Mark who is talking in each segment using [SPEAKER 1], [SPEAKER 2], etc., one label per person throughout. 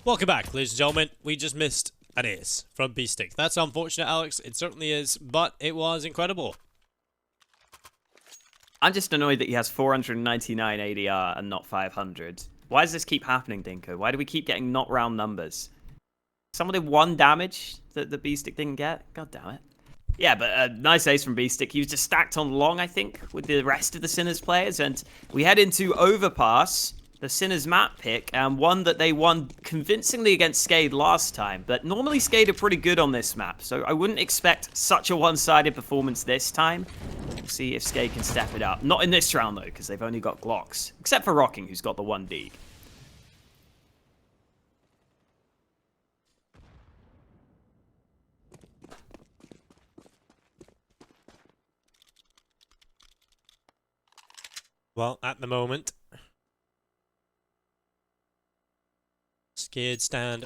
[SPEAKER 1] Welcome back, ladies and gentlemen. We just missed an ace from B-Stick. That's unfortunate, Alex. It certainly is, but it was incredible.
[SPEAKER 2] I'm just annoyed that he has 499 ADR and not 500. Why does this keep happening, Dinko? Why do we keep getting not round numbers? Someone did 1 damage that the B-Stick didn't get? God damn it. Yeah, but a nice ace from B-Stick. He was just stacked on long, I think, with the rest of the Sinners players. And we head into Overpass, the Sinners map pick, and one that they won convincingly against SKADE last time. But normally SKADE are pretty good on this map, so I wouldn't expect such a one-sided performance this time. We'll see if SKADE can step it up. Not in this round, though, because they've only got Glocks. Except for Rocking, who's got the 1D.
[SPEAKER 1] Well, at the moment, SKADE stand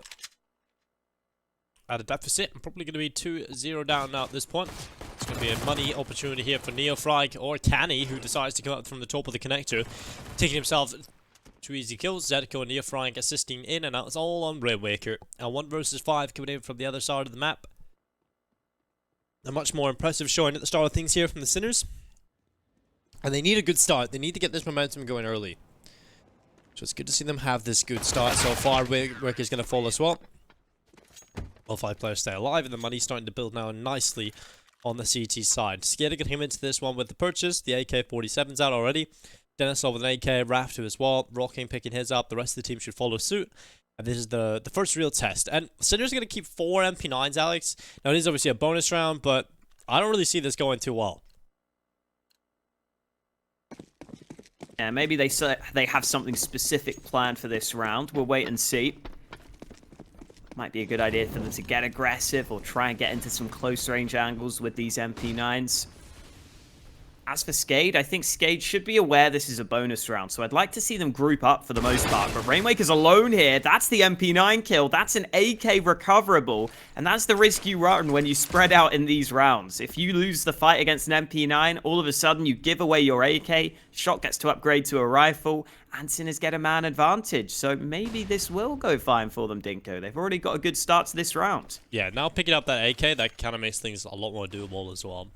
[SPEAKER 1] at a deficit. I'm probably going to be 2-0 down now at this point. It's going to be a money opportunity here for NEOFRAG or CaNNiE, who decides to come up from the top of the connector, taking himself 2 easy kills. ZEDKO and NEOFRAG assisting in, and that's all on Rainwaker. And 1 versus 5 coming in from the other side of the map. A much more impressive showing at the start of things here from the Sinners. And they need a good start. They need to get this momentum going early. So it's good to see them have this good start so far. Rainwaker's going to fall as well. All 5 players stay alive, and the money's starting to build now nicely on the CT side. SKADE getting him into this one with the purchase. The AK-47's out already. dennyslaw with an AK, rafftu as well. Rocking picking his up. The rest of the team should follow suit. And this is the first real test. And Sinners are going to keep 4 MP9s, Alex. Now, it is obviously a bonus round, but I don't really see this going too well.
[SPEAKER 2] Yeah, maybe they have something specific planned for this round. We'll wait and see. Might be a good idea for them to get aggressive or try and get into some close range angles with these MP9s. As for SKADE, I think SKADE should be aware this is a bonus round, so I'd like to see them group up for the most part. But Rainwaker's alone here. That's the MP9 kill. That's an AK recoverable, and that's the risk you run when you spread out in these rounds. If you lose the fight against an MP9, all of a sudden you give away your AK, shot gets to upgrade to a rifle, and Sinners get a man advantage. So maybe this will go fine for them, Dinko. They've already got a good start to this round.
[SPEAKER 1] Yeah, now picking up that AK, that kind of makes things a lot more doable as well.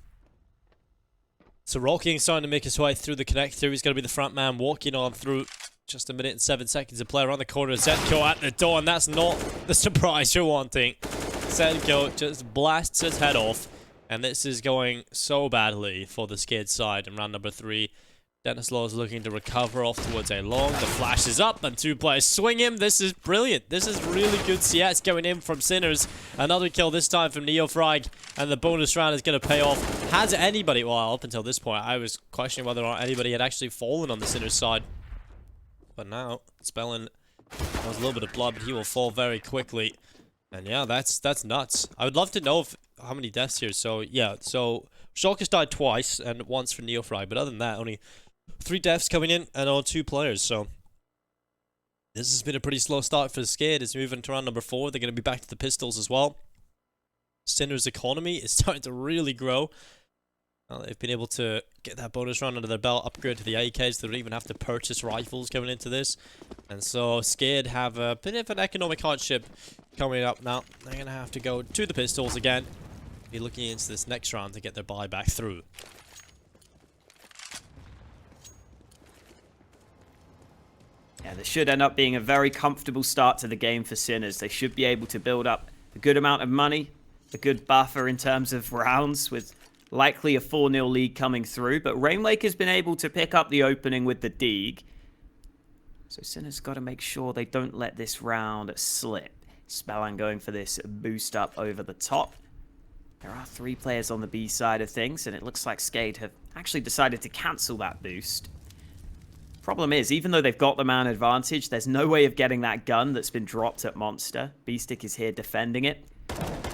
[SPEAKER 1] So Rocking starting to make his way through the connector. He's going to be the front man walking on through. Just 1 minute and 7 seconds to play around the corner. ZEDKO at the door, and that's not the surprise you're wanting. ZEDKO just blasts his head off, and this is going so badly for the SKADE side in round number 3. dennyslaw is looking to recover off towards a long. The flash is up, and 2 players swing him. This is brilliant. This is really good CS going in from Sinners. Another kill this time from NEOFRAG, and the bonus round is going to pay off. Has anybody, well, up until this point, I was questioning whether or not anybody had actually fallen on the Sinners side. But now, SPELLAN has a little bit of blood, but he will fall very quickly. And yeah, that's nuts. I would love to know how many deaths here. So yeah, so Shulkers died twice, and once for NEOFRAG, but other than that, only 3 deaths coming in, and all 2 players, so this has been a pretty slow start for SKADE. It's moving to round number 4. They're going to be back to the pistols as well. Sinners' economy is starting to really grow. They've been able to get that bonus round under their belt, upgrade to the AKs. They don't even have to purchase rifles coming into this. And so SKADE have a bit of an economic hardship coming up now. They're going to have to go to the pistols again. Be looking into this next round to get their buyback through.
[SPEAKER 2] Yeah, this should end up being a very comfortable start to the game for Sinners. They should be able to build up a good amount of money, a good buffer in terms of rounds, with likely a 4-0 lead coming through. But Rainwaker's been able to pick up the opening with the Deeg. So Sinners got to make sure they don't let this round slip. SPELLAN going for this boost up over the top. There are 3 players on the B side of things, and it looks like SKADE have actually decided to cancel that boost. Problem is, even though they've got the man advantage, there's no way of getting that gun that's been dropped at Monster. B-Stick is here defending it.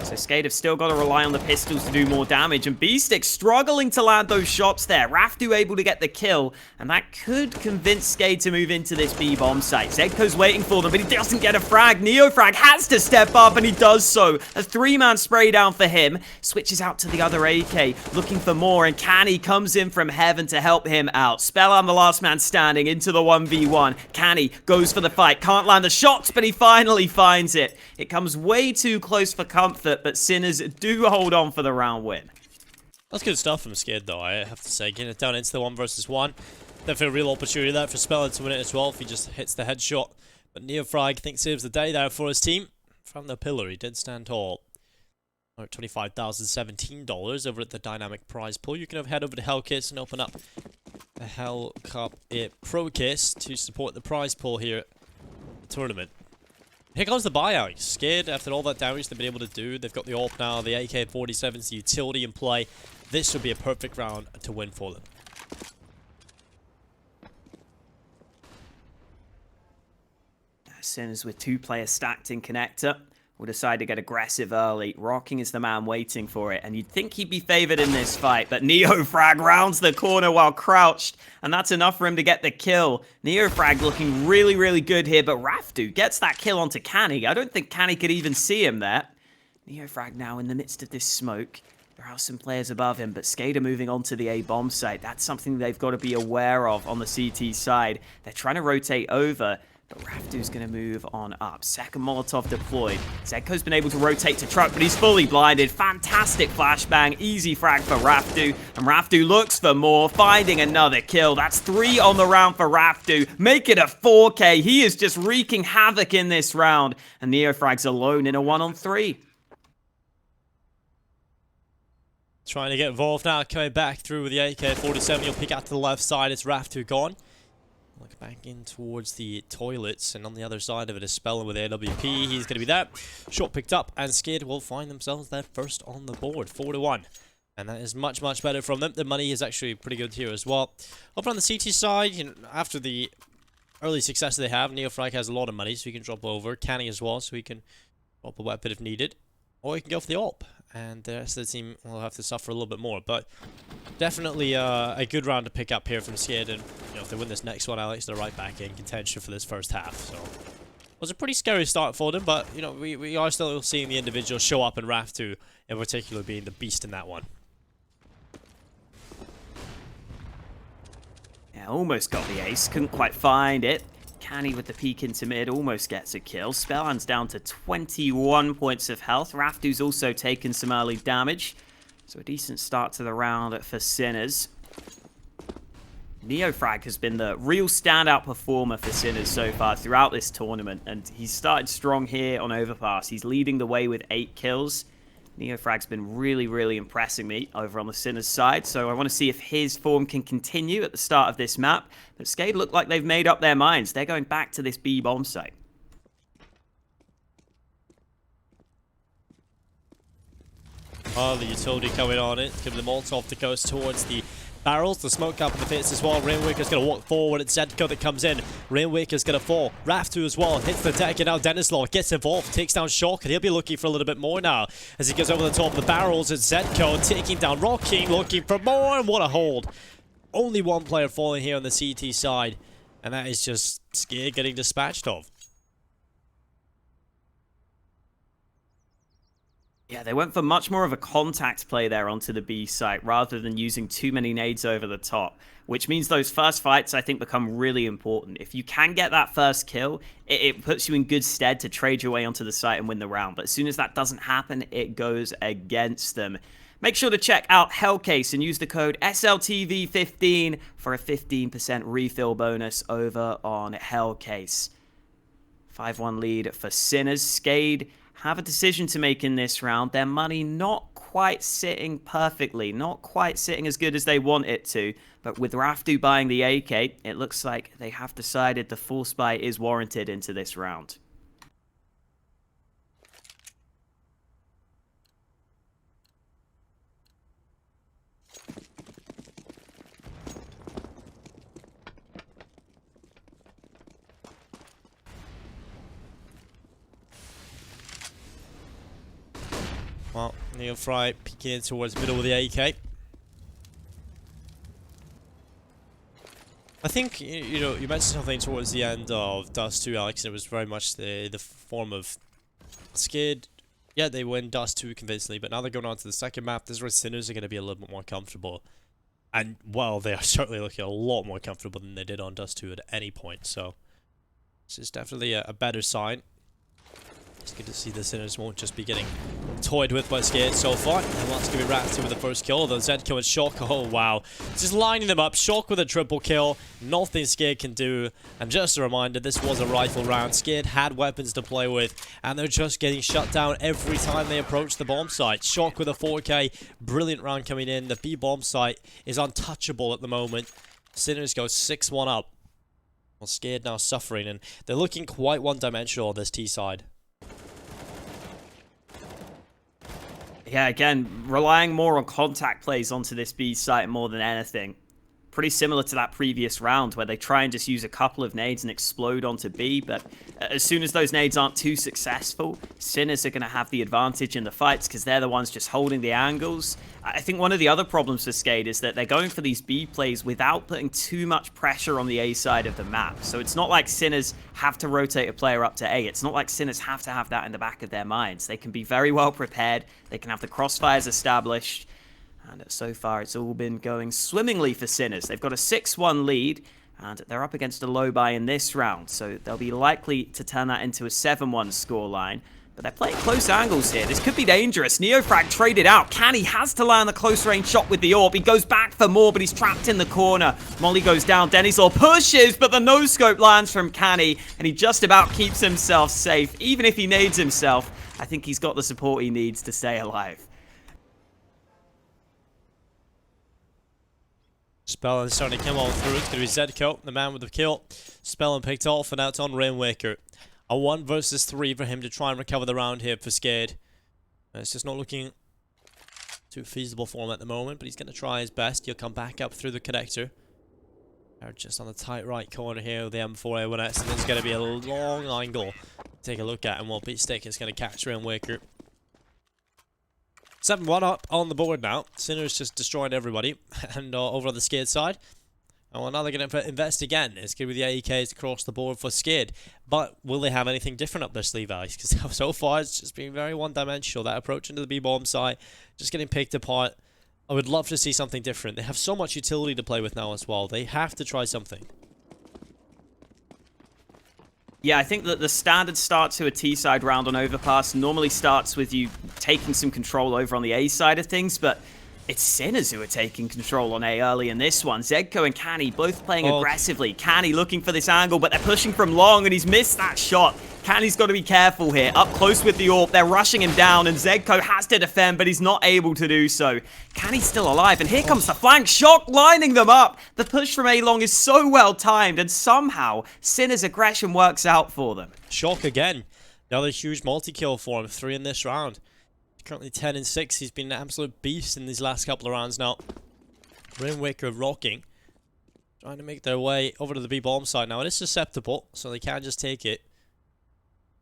[SPEAKER 2] So SKADE have still got to rely on the pistols to do more damage, and B-Stick struggling to land those shots there. rafftu able to get the kill, and that could convince SKADE to move into this B-bomb site. ZEDKO's waiting for them, but he doesn't get a frag. NEOFRAG has to step up, and he does so. A 3-man spray down for him. Switches out to the other AK, looking for more, and CaNNiE comes in from heaven to help him out. SPELLAN, the last man standing, into the 1v1. CaNNiE goes for the fight, can't land the shots, but he finally finds it. It comes way too close for comfort, but Sinners do hold on for the round win.
[SPEAKER 1] That's good stuff from SKADE, though, I have to say. Getting it down into the 1 versus 1. Definitely a real opportunity there for SPELLAN to win it as well if he just hits the headshot. But NEOFRAG thinks saves the day there for his team. From the pillar, he did stand tall. $25,017 over at the dynamic prize pool. You can head over to Hellcase and open up the Hell Cup Pro case to support the prize pool here at the tournament. Here comes the buyout. SKADE, after all that damage they've been able to do, they've got the AWP now, the AK-47's the utility in play. This would be a perfect round to win for them.
[SPEAKER 2] Sinners with 2 players stacked in connector will decide to get aggressive early. Rocking is the man waiting for it, and you'd think he'd be favored in this fight, but NEOFRAG rounds the corner while crouched, and that's enough for him to get the kill. NEOFRAG looking really, really good here, but rafftu gets that kill onto CaNNiE. I don't think CaNNiE could even see him there. NEOFRAG now in the midst of this smoke. There are some players above him, but SKADE are moving on to the A-bomb site. That's something they've got to be aware of on the CT side. They're trying to rotate over, but rafftu's going to move on up. Second Molotov deployed. ZEDKO's been able to rotate to truck, but he's fully blinded. Fantastic flashbang. Easy frag for rafftu. And rafftu looks for more, finding another kill. That's 3 on the round for rafftu. Make it a 4K. He is just wreaking havoc in this round. And NEOFRAG's alone in a 1-on-3.
[SPEAKER 1] Trying to get involved now, coming back through with the AK-47. You'll peek out to the left side. It's rafftu gone. Look back in towards the toilets, and on the other side of it is SPELLAN with AWP. He's going to be there. Shot picked up, and SKADE will find themselves there first on the board, 4-1. And that is much, much better from them. The money is actually pretty good here as well. Over on the CT side, you know, after the early success they have, NEOFRAG has a lot of money, so he can drop over. CaNNiE as well, so he can drop a weapon if needed. Or he can go for the AWP. And the rest of the team will have to suffer a little bit more. But definitely a good round to pick up here from SKADE. And you know, if they win this next one, Alex, they're right back in contention for this first half. So it was a pretty scary start for them. But you know, we are still seeing the individuals show up, in rafftu in particular being the beast in that one.
[SPEAKER 2] Yeah, almost got the ace. Couldn't quite find it. CaNNiE with the peek into mid almost gets a kill. SPELLAN's down to 21 points of health. rafftu's also taken some early damage. So a decent start to the round for Sinners. NEOFRAG has been the real standout performer for Sinners so far throughout this tournament. And he's started strong here on Overpass. He's leading the way with 8 kills. NEOFRAG's been really, really impressing me over on the Sinners side, so I want to see if his form can continue at the start of this map. But SKADE look like they've made up their minds. They're going back to this B-bomb site.
[SPEAKER 1] Oh, the utility coming on it. Give the Molotov to goes towards the barrels. The smoke up in the face as well. Rainwaker's going to walk forward. It's ZEDKO that comes in. Rainwaker's going to fall. rafftu as well. Hits the deck, and now dennyslaw gets involved. Takes down Shock, and he'll be looking for a little bit more now. As he goes over the top of the barrels, it's ZEDKO taking down Rocking, looking for more, and what a hold. Only one player falling here on the CT side, and that is just SKADE getting dispatched of.
[SPEAKER 2] Yeah, they went for much more of a contact play there onto the B site rather than using too many nades over the top, which means those first fights, I think, become really important. If you can get that first kill, it puts you in good stead to trade your way onto the site and win the round. But as soon as that doesn't happen, it goes against them. Make sure to check out Hellcase and use the code SLTV15 for a 15% refill bonus over on Hellcase. 5-1 lead for Sinners. SKADE have a decision to make in this round. Their money not quite sitting perfectly, not quite sitting as good as they want it to, but with rafftu buying the AK, it looks like they have decided the force buy is warranted into this round.
[SPEAKER 1] Well, NEOFRAG peeking in towards the middle with the AK. I think, you know, you mentioned something towards the end of Dust 2, Alex, and it was very much the form of SKADE. Yeah, they win Dust 2 convincingly, but now they're going on to the second map. This is where Sinners are going to be a little bit more comfortable. And, well, they are certainly looking a lot more comfortable than they did on Dust 2 at any point, so this is definitely a better sign. It's good to see the Sinners won't just be getting toyed with by SKADE so far. And let's give it rafftu with the first kill, although ZEDKO and Shock, oh wow. Just lining them up, Shock with a triple kill, nothing SKADE can do. And just a reminder, this was a rifle round. SKADE had weapons to play with, and they're just getting shut down every time they approach the bomb site. Shock with a 4K, brilliant round coming in. The B bomb site is untouchable at the moment. Sinners go 6-1 up. Well, SKADE now suffering, and they're looking quite one-dimensional on this T side.
[SPEAKER 2] Yeah, again, relying more on contact plays onto this B site more than anything. Pretty similar to that previous round where they try and just use a couple of nades and explode onto B, but as soon as those nades aren't too successful, Sinners are going to have the advantage in the fights because they're the ones just holding the angles. I think one of the other problems for SKADE is that they're going for these B plays without putting too much pressure on the A side of the map. So it's not like Sinners have to rotate a player up to A. It's not like Sinners have to have that in the back of their minds. They can be very well prepared. They can have the crossfires established. And so far, it's all been going swimmingly for Sinners. They've got a 6-1 lead, and they're up against a low buy in this round. So they'll be likely to turn that into a 7-1 scoreline. But they're playing close angles here. This could be dangerous. NEOFRAG traded out. CaNNiE has to land the close range shot with the AWP. He goes back for more, but he's trapped in the corner. Molly goes down. dennyslaw pushes, but the no-scope lands from CaNNiE, and he just about keeps himself safe. Even if he nades himself, I think he's got the support he needs to stay alive.
[SPEAKER 1] SPELLAN starting to come on through. It's going to be ZEDKO, the man with the kill. SPELLAN picked off, and now it's on Rainwaker. A 1 versus 3 for him to try and recover the round here for SKADE. It's just not looking too feasible for him at the moment, but he's going to try his best. He'll come back up through the connector. They're just on the tight right corner here with the M4A1S, and there's going to be a long angle to take a look at, and beatstick is going to catch Rainwaker. 7-1 up on the board now. Sinners just destroyed everybody. And over on the SKADE side. And well, now they're going to invest again. It's going to be the AEKs across the board for SKADE. But will they have anything different up their sleeve, Alex? Because so far it's just been very one-dimensional. That approach into the B-bomb site, just getting picked apart. I would love to see something different. They have so much utility to play with now as well. They have to try something.
[SPEAKER 2] Yeah, I think that the standard start to a T-side round on Overpass normally starts with you taking some control over on the A side of things, but it's Sinners who are taking control on A early in this one. ZEDKO and CaNNiE both playing aggressively. CaNNiE looking for this angle, but they're pushing from long, and he's missed that shot. CaNNiE's got to be careful here. Up close with the AWP, they're rushing him down, and ZEDKO has to defend, but he's not able to do so. CaNNiE's still alive, and here comes the flank. Shock lining them up. The push from A-long is so well timed, and somehow Sinners' aggression works out for them.
[SPEAKER 1] Shock again. Another huge multi-kill for him. 3 in this round. Currently 10 and 6. He's been an absolute beast in these last couple of rounds now. Rainwaker rocking. Trying to make their way over to the B-bomb side now. It is susceptible, so they can't just take it.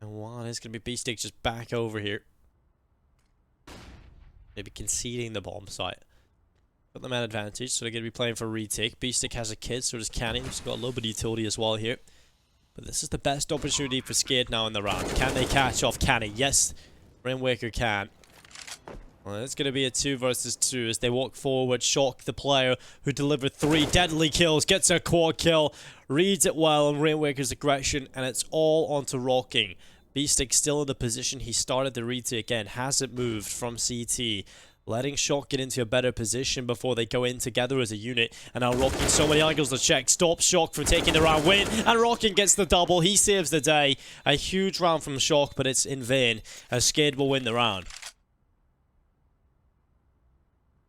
[SPEAKER 1] And wow, it's going to be beatstick just back over here. Maybe conceding the bomb site. Got the man advantage, so they're going to be playing for retake. beatstick has a kid, so does CaNNiE. He's got a little bit of utility as well here. But this is the best opportunity for SKADE now in the round. Can they catch off CaNNiE? Yes, Rainwaker can. Well, it's going to be a 2 versus 2 as they walk forward. Shock, the player who delivered 3 deadly kills, gets a quad kill, reads it well on Rainwaker's aggression, and it's all onto rocking. beatstick still in the position he started the retake in, hasn't moved from CT. Letting Shock get into a better position before they go in together as a unit. And now Rocking so many angles to check. Stops Shock from taking the round win. And Rocking gets the double. He saves the day. A huge round from Shock, but it's in vain as SKADE will win the round.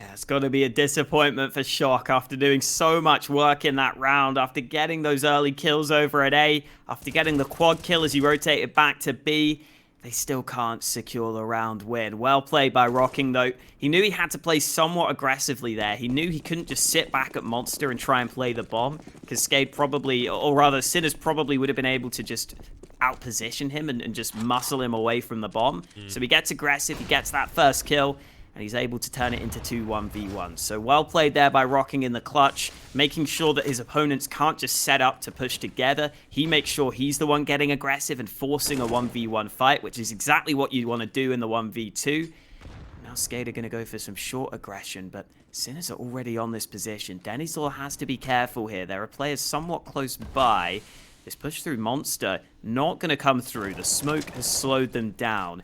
[SPEAKER 2] Yeah, it's got to be a disappointment for Shock after doing so much work in that round, after getting those early kills over at A, after getting the quad kill as he rotated back to B. They still can't secure the round win. Well played by Rocking, though. He knew he had to play somewhat aggressively there. He knew he couldn't just sit back at Monster and try and play the bomb, because SKADE probably, or rather Sinners probably would have been able to just outposition him and just muscle him away from the bomb. So he gets aggressive, he gets that first kill, and he's able to turn it into 2 1v1. So well played there by Rocking in the clutch, making sure that his opponents can't just set up to push together. He makes sure he's the one getting aggressive and forcing a 1v1 fight, which is exactly what you want to do in the 1v2. Now SKADE are going to go for some short aggression, but Sinners are already on this position. dennyslaw has to be careful here. There are players somewhat close by. This push through monster not going to come through. The smoke has slowed them down.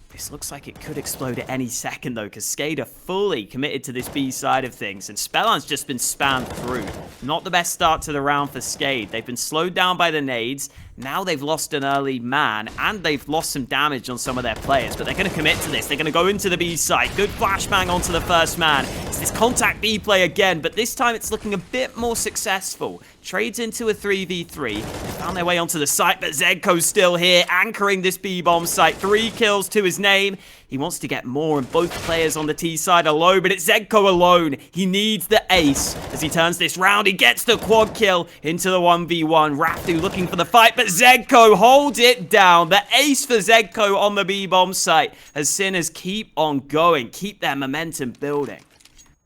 [SPEAKER 2] This looks like it could explode at any second, though, because SKADE are fully committed to this B side of things, and SPELLAN's just been spammed through. Not the best start to the round for SKADE. They've been slowed down by the nades. Now they've lost an early man, and they've lost some damage on some of their players, but they're going to commit to this. They're going to go into the B site. Good flashbang onto the first man. It's this contact B play again, but this time it's looking a bit more successful. Trades into a 3v3. They found their way onto the site, but ZEDKO's still here, anchoring this B-bomb site. 3 kills to his name. He wants to get more, and both players on the T side are low, but it's ZEDKO alone. He needs the ace. As he turns this round, he gets the quad kill into the 1v1. rafftu looking for the fight, but ZEDKO holds it down. The ace for ZEDKO on the B-bomb site as Sinners keep on going, keep their momentum building.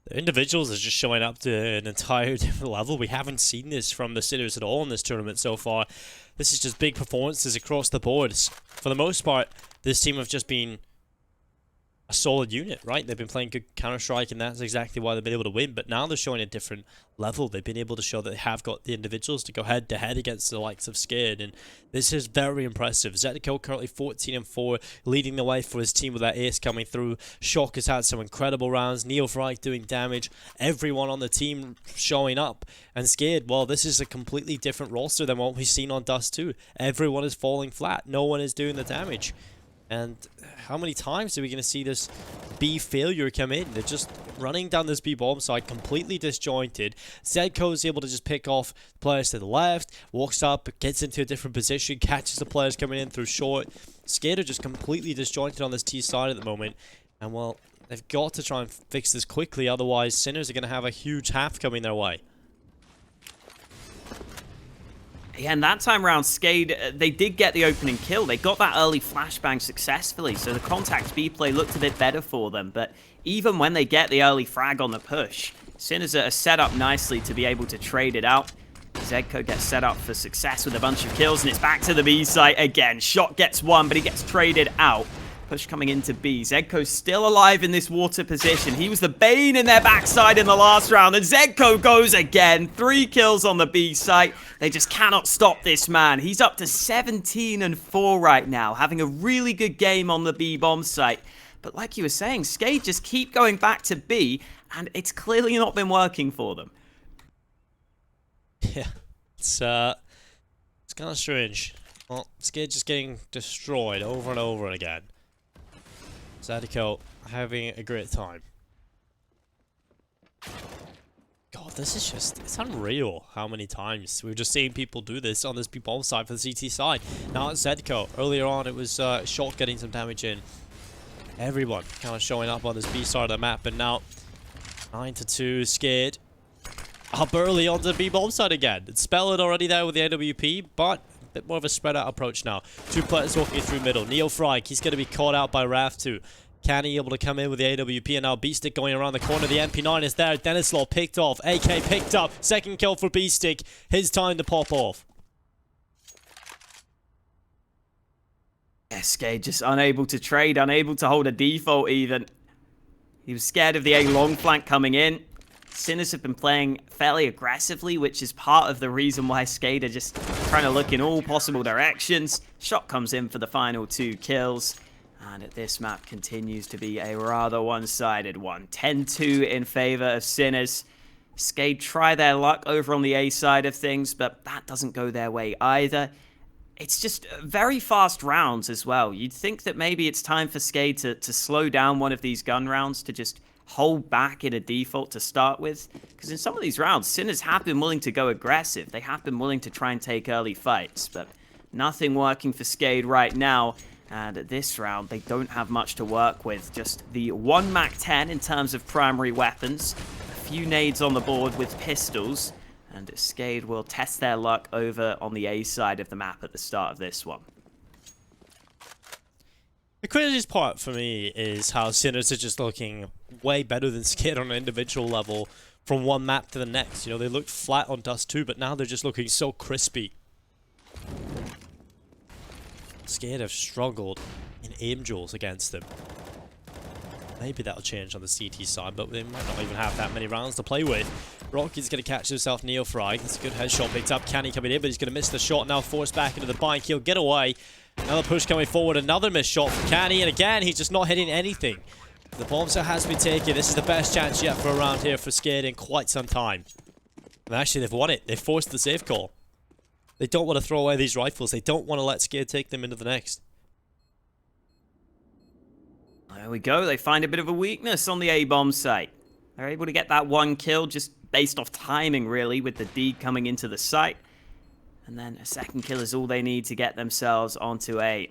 [SPEAKER 1] The individuals are just showing up to an entire different level. We haven't seen this from the Sinners at all in this tournament so far. This is just big performances across the boards. For the most part, this team have just been a solid unit, right? They've been playing good Counter-Strike, and that's exactly why they've been able to win. But now they're showing a different level. They've been able to show that they have got the individuals to go head-to-head against the likes of SKADE, and this is very impressive. ZEDKO currently 14-4, leading the way for his team with that ace coming through. Shock has had some incredible rounds. NEOFRAG doing damage. Everyone on the team showing up. And SKADE, well, this is a completely different roster than what we've seen on Dust 2. Everyone is falling flat. No one is doing the damage. And how many times are we going to see this B failure come in? They're just running down this B bomb side, completely disjointed. ZEDKO is able to just pick off players to the left, walks up, gets into a different position, catches the players coming in through short. SKADE are just completely disjointed on this T side at the moment. And well, they've got to try and fix this quickly, otherwise Sinners are going to have a huge half coming their way.
[SPEAKER 2] Yeah, and that time around, SKADE, they did get the opening kill. They got that early flashbang successfully, so the contact B play looked a bit better for them. But even when they get the early frag on the push, Sinners are set up nicely to be able to trade it out. ZEDKO gets set up for success with a bunch of kills, and it's back to the B site again. Shot gets one, but he gets traded out. Push coming into B. ZEDKO's still alive in this water position. He was the bane in their backside in the last round, and ZEDKO goes again. 3 kills on the B site. They just cannot stop this man. He's up to 17-4 right now, having a really good game on the B bomb site. But like you were saying, SKADE just keep going back to B, and it's clearly not been working for them.
[SPEAKER 1] Yeah, it's kind of strange. Well, SKADE just getting destroyed over and over again. ZEDKO having a great time. God, this is just, it's unreal how many times we've just seen people do this on this B-bomb side for the CT side. Now it's ZEDKO. Earlier on it was Shock getting some damage in. Everyone kind of showing up on this B side of the map, and now 9-2 SKADE up early on the B-bomb side again. It's SPELLAN already there with the AWP, but a bit more of a spread out approach now. 2 players walking through middle. NEOFRAG, he's going to be caught out by rafftu. CaNNiE able to come in with the AWP, and now B-Stick going around the corner. The MP9 is there. dennyslaw picked off. AK picked up. Second kill for B-Stick. His time to pop off.
[SPEAKER 2] Yeah, SKADE just unable to trade, unable to hold a default even. He was scared of the A long flank coming in. Sinners have been playing fairly aggressively, which is part of the reason why SKADE are just trying to look in all possible directions. Shot comes in for the final 2 kills. And this map continues to be a rather one-sided one. 10-2 in favor of Sinners. SKADE try their luck over on the A side of things, but that doesn't go their way either. It's just very fast rounds as well. You'd think that maybe it's time for SKADE to slow down one of these gun rounds, to just hold back in a default to start with. Because in some of these rounds, Sinners have been willing to go aggressive. They have been willing to try and take early fights, but nothing working for SKADE right now. And at this round, they don't have much to work with. Just the 1 MAC-10 in terms of primary weapons. A few nades on the board with pistols. And SKADE will test their luck over on the A side of the map at the start of this one.
[SPEAKER 1] The craziest part for me is how Sinners are just looking way better than SKADE on an individual level from one map to the next. You know, they looked flat on Dust 2, but now they're just looking so crispy. SKADE have struggled in aim duels against them. Maybe that'll change on the CT side, but they might not even have that many rounds to play with. Rocky's going to catch himself NEOFRAG. It's a good headshot picked up. CaNNiE coming in, but he's going to miss the shot. Now forced back into the bike. He'll get away. Another push coming forward. Another missed shot from CaNNiE. And again, he's just not hitting anything. The bomb set has been taken. This is the best chance yet for a round here for SKADE in quite some time. And actually, they've won it. They've forced the safe call. They don't want to throw away these rifles. They don't want to let SKADE take them into the next.
[SPEAKER 2] There we go. They find a bit of a weakness on the A-bomb site. They're able to get that one kill just based off timing, really, with the D coming into the site. And then a second kill is all they need to get themselves onto A.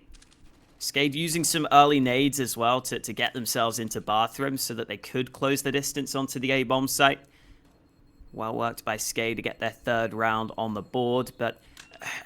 [SPEAKER 2] SKADE using some early nades as well to get themselves into bathrooms so that they could close the distance onto the A-bomb site. Well worked by SKADE to get their third round on the board. But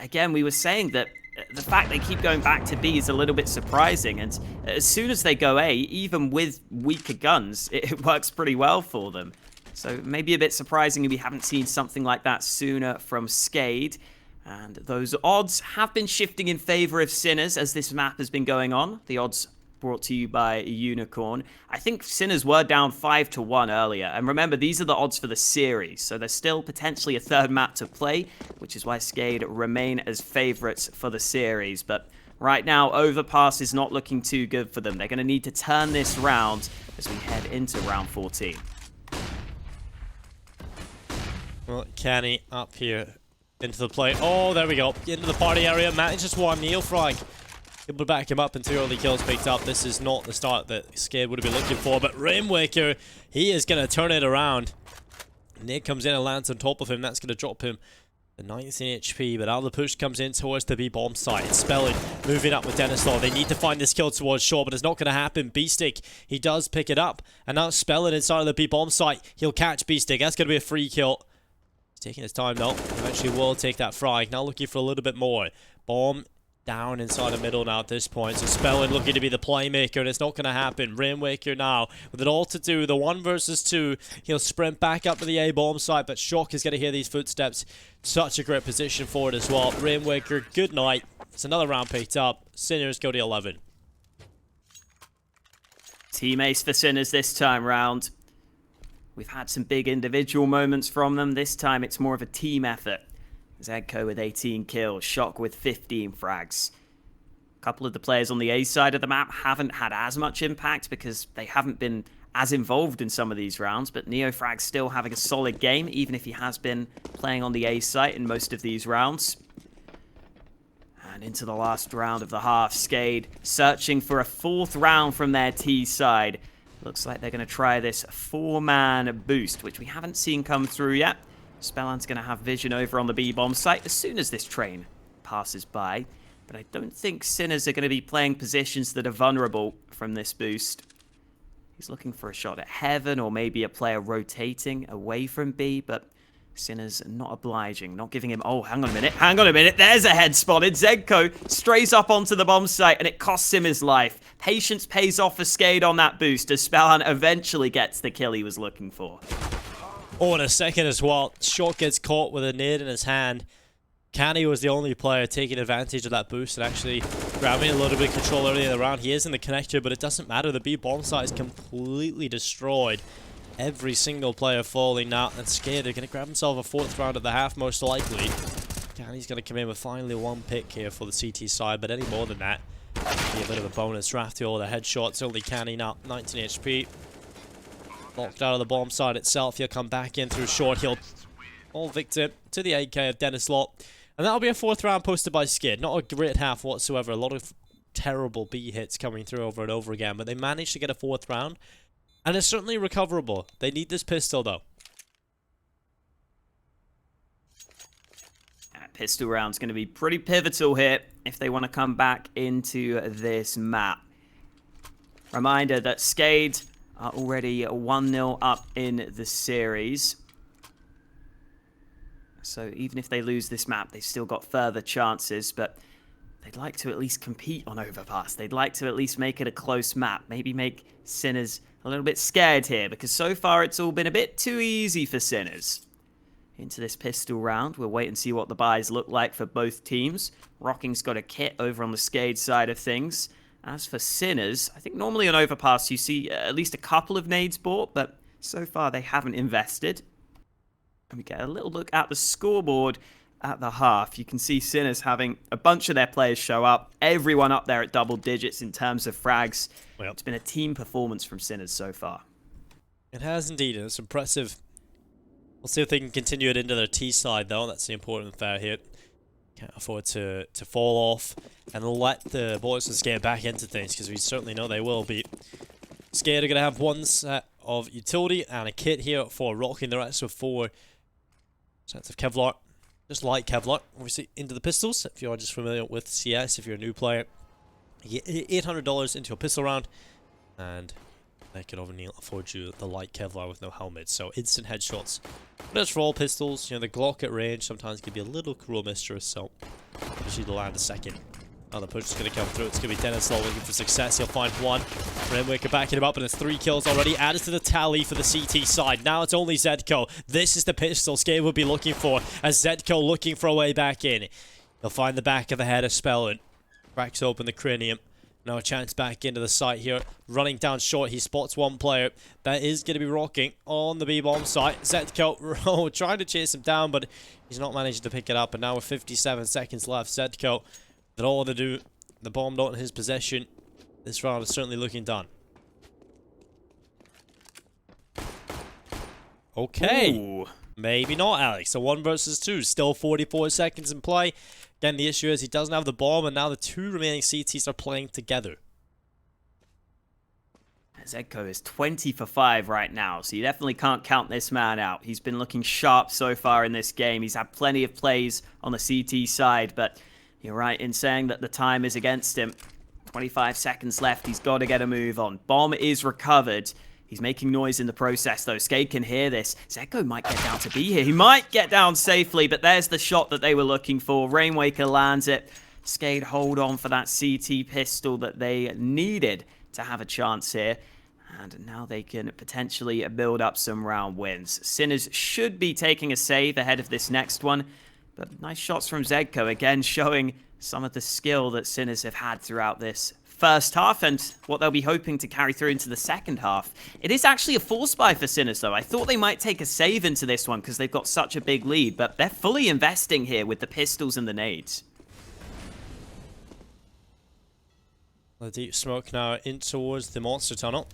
[SPEAKER 2] again, we were saying that the fact they keep going back to B is a little bit surprising, and as soon as they go A, even with weaker guns, it works pretty well for them. So maybe a bit surprising we haven't seen something like that sooner from SKADE. And those odds have been shifting in favor of Sinners as this map has been going on. The odds brought to you by Unicorn. I think Sinners were down 5-1 earlier. And remember, these are the odds for the series. So there's still potentially a third map to play, which is why SKADE remain as favorites for the series. But right now, Overpass is not looking too good for them. They're going to need to turn this round as we head into round 14.
[SPEAKER 1] Well, CaNNiE up here into the play. Oh, there we go. Into the party area. Manages one. NEOFRAG able to back him up and 2 early kills picked up. This is not the start that SKADE would have been looking for, but Rainwaker, he is going to turn it around. Nick comes in and lands on top of him. That's going to drop him the 19 HP, but now the push comes in towards the B bomb site. It's SPELLAN moving up with dennyslaw. They need to find this kill towards shore, but it's not going to happen. B-Stick, he does pick it up, and now SPELLAN inside of the B bomb site. He'll catch B-Stick. That's going to be a free kill. He's taking his time though. Eventually will take that frag. Now looking for a little bit more. Bomb down inside the middle now at this point. So SPELLAN looking to be the playmaker, and it's not going to happen. Rainwaker now with it all to do. The 1 versus 2. He'll sprint back up to the A bomb site, but Shock is going to hear these footsteps. Such a great position for it as well. Rainwaker, good night. It's another round picked up. Sinners go to 11.
[SPEAKER 2] Team ace for Sinners this time round. We've had some big individual moments from them. This time it's more of a team effort. ZEDKO with 18 kills, Shock with 15 frags. A couple of the players on the A side of the map haven't had as much impact because they haven't been as involved in some of these rounds, but NEOFRAG still having a solid game, even if he has been playing on the A site in most of these rounds. And into the last round of the half, SKADE searching for a 4th round from their T side. Looks like they're going to try this 4-man boost, which we haven't seen come through yet. SPELLAN's going to have vision over on the B-bomb site as soon as this train passes by. But I don't think Sinners are going to be playing positions that are vulnerable from this boost. He's looking for a shot at Heaven or maybe a player rotating away from B, but Sinners not obliging, not giving him... Oh, hang on a minute. There's a head spotted. ZEDKO strays up onto the bomb site, and it costs him his life. Patience pays off for SKADE on that boost as SPELLAN eventually gets the kill he was looking for.
[SPEAKER 1] Oh, in a second as well. Shock gets caught with a nade in his hand. CaNNiE was the only player taking advantage of that boost and actually grabbing a little bit of control early in the round. He is in the connector, but it doesn't matter. The B bomb site is completely destroyed. Every single player falling now, and SKADE are going to grab himself a 4th round at the half, most likely. CaNNiE's going to come in with finally 1 pick here for the CT side, but any more than that, be a bit of a bonus. rafftu, all the headshots, only CaNNiE now, 19 HP. Locked out of the bomb side itself. He'll come back in through short. He'll all victim to the AK of dennyslaw. And that'll be a 4th round posted by SKADE. Not a great half whatsoever. A lot of terrible B hits coming through over and over again. But they managed to get a 4th round. And it's certainly recoverable. They need this pistol though.
[SPEAKER 2] That pistol round's going to be pretty pivotal here if they want to come back into this map. Reminder that SKADE are already 1-0 up in the series. So even if they lose this map, they've still got further chances, but they'd like to at least compete on Overpass. They'd like to at least make it a close map. Maybe make Sinners a little bit scared here, because so far it's all been a bit too easy for Sinners. Into this pistol round, we'll wait and see what the buys look like for both teams. Rocking's got a kit over on the SKADE side of things. As for Sinners, I think normally on Overpass you see at least a couple of nades bought, but so far they haven't invested. And we get a little look at the scoreboard at the half. You can see Sinners having a bunch of their players show up. Everyone up there at double digits in terms of frags.
[SPEAKER 1] Well,
[SPEAKER 2] it's been a team performance from Sinners so far.
[SPEAKER 1] It has indeed, and it's impressive. We'll see if they can continue it into their T side, though. That's the important fair here. Can't afford to fall off and let the boys from SKADE back into things, because we certainly know they will be. SKADE are going to have one set of utility and a kit here for Rocking, the rest with 4 sets of Kevlar. Just like Kevlar, obviously, into the pistols. If you are just familiar with CS, if you're a new player, you get $800 into a pistol round, and they can only afford you the light Kevlar with no helmet, so instant headshots. But as for all pistols, you know, the Glock at range sometimes can be a little cruel mistress, so usually to land a second. Now the push is going to come through. It's going to be dennyslaw looking for success. He'll find one. Rainwaker backing him up, and it's 3 kills already added to the tally for the CT side. Now it's only ZEDKO. This is the pistol SKADE will be looking for, as ZEDKO looking for a way back in. He'll find the back of the head of SPELLAN. Cracks open the cranium. Now a chance back into the site here. Running down short, he spots one player. That is going to be Rocking on the B-bomb site. ZEDKO trying to chase him down, but he's not managed to pick it up. And now with 57 seconds left, ZEDKO, that all to do, the bomb not in his possession. This round is certainly looking done. Okay.
[SPEAKER 2] Ooh.
[SPEAKER 1] Maybe not, Alex. So 1 versus 2. Still 44 seconds in play. Again, the issue is he doesn't have the bomb, and now the 2 remaining CTs are playing together.
[SPEAKER 2] ZEDKO is 20 for 5 right now, so you definitely can't count this man out. He's been looking sharp so far in this game. He's had plenty of plays on the CT side, but you're right in saying that the time is against him. 25 seconds left. He's got to get a move on. Bomb is recovered. He's making noise in the process, though. SKADE can hear this. ZEDKO might get down to be here. He might get down safely, but there's the shot that they were looking for. Rainwaker lands it. SKADE hold on for that CT pistol that they needed to have a chance here. And now they can potentially build up some round wins. Sinners should be taking a save ahead of this next one. But nice shots from ZEDKO, again showing some of the skill that Sinners have had throughout this first half and what they'll be hoping to carry through into the second half. It is actually a force buy for Sinners, though. I thought they might take a save into this one because they've got such a big lead, but they're fully investing here with the pistols and the nades.
[SPEAKER 1] The deep smoke now in towards the monster tunnel.